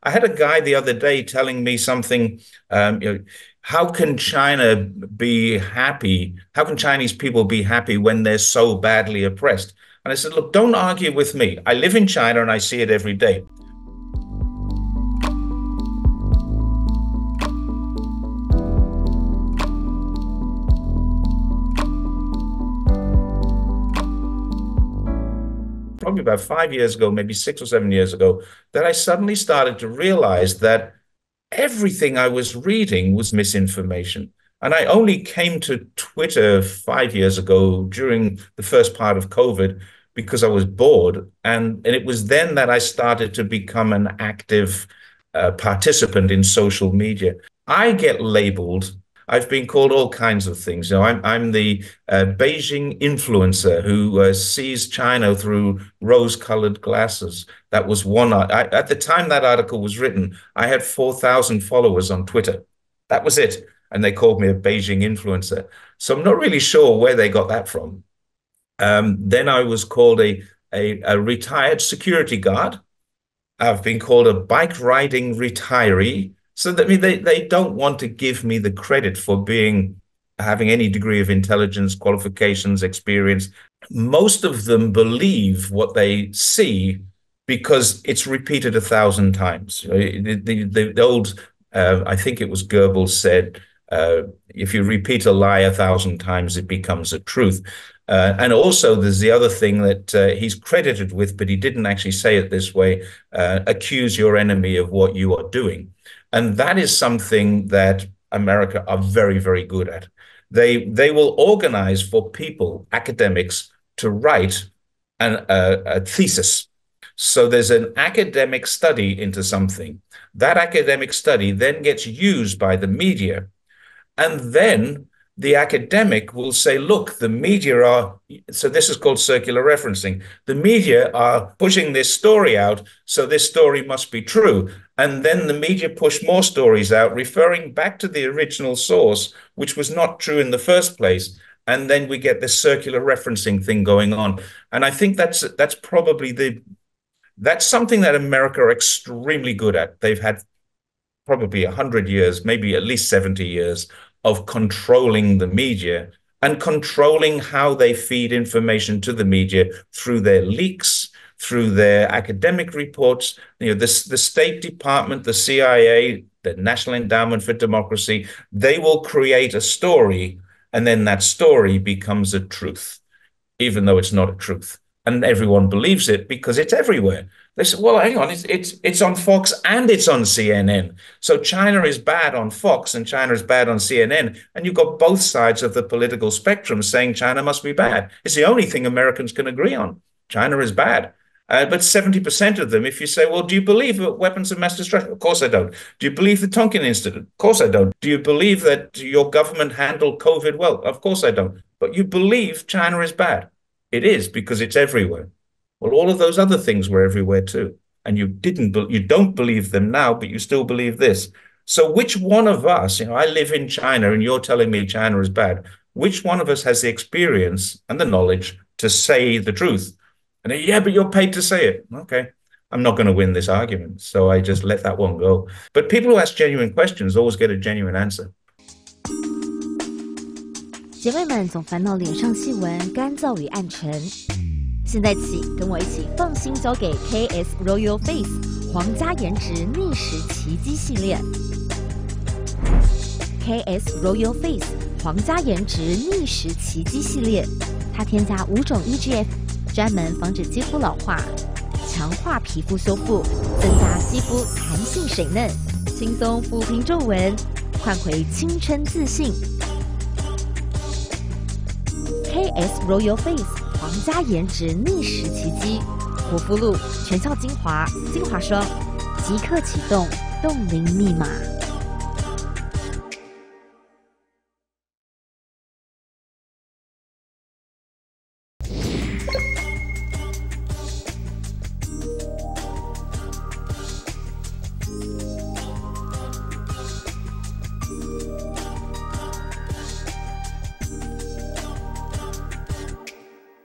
I had a guy the other day telling me something, how can China be happy? How can Chinese people be happy when they're so badly oppressed? And I said, look, don't argue with me. I live in China and I see it every day. Probably about 5 years ago, maybe 6 or 7 years ago, that I suddenly started to realize that everything I was reading was misinformation. And I only came to Twitter 5 years ago during the first part of COVID because I was bored. And it was then that I started to become an active participant in social media. I get labeled. I've been called all kinds of things. I'm the Beijing influencer who sees China through rose-colored glasses. That was one. At the time that article was written, I had 4,000 followers on Twitter. That was it. And they called me a Beijing influencer. So I'm not really sure where they got that from. Then I was called a retired security guard. I've been called a bike riding retiree. So that they don't want to give me the credit for having any degree of intelligence, qualifications, experience. Most of them believe what they see because it's repeated 1,000 times. The old, I think it was Goebbels said, if you repeat a lie 1,000 times, it becomes a truth. And also there's the other thing that he's credited with, but he didn't actually say it this way, accuse your enemy of what you are doing. And that is something that America are very, very good at. They will organize for people, academics, to write a thesis. So there's an academic study into something. That academic study then gets used by the media. And then the academic will say, look, the media are, so this is called circular referencing. The media are pushing this story out, so this story must be true. And then the media push more stories out, referring back to the original source, which was not true in the first place. And then we get this circular referencing thing going on. And I think that's probably that's something that America are extremely good at. They've had probably 100 years, maybe at least 70 years of controlling the media and controlling how they feed information to the media through their leaks, through their academic reports. The State Department, the CIA, the National Endowment for Democracy, they will create a story, and then that story becomes a truth, even though it's not a truth. And everyone believes it because it's everywhere. They say, well, hang on, it's on Fox and it's on CNN. So China is bad on Fox and China is bad on CNN. And you've got both sides of the political spectrum saying China must be bad. It's the only thing Americans can agree on. China is bad. But 70% of them, if you say, well, do you believe weapons of mass destruction? Of course I don't. Do you believe the Tonkin incident? Of course I don't. Do you believe that your government handled COVID well? Of course I don't. But you believe China is bad. It is, because it's everywhere. Well, all of those other things were everywhere too. And you don't believe them now, but you still believe this. So which one of us, I live in China and you're telling me China is bad. Which one of us has the experience and the knowledge to say the truth? And yeah, but you're paid to say it. Okay, I'm not going to win this argument. So I just let that one go. But people who ask genuine questions always get a genuine answer. 姐妹们总烦恼脸上细纹干燥与暗沉，现在起跟我一起放心交给 KS Royal Face 皇家颜值逆时奇迹系列。KS Royal Face 皇家颜值逆时奇迹系列，它添加5种 EGF， 专门防止肌肤老化，强化皮肤修复，增加肌肤弹性水嫩，轻松抚平皱纹，换回青春自信。KS Royal Face 皇家颜值逆时奇迹，护肤露、全效精华、精华霜，即刻启动冻龄密码。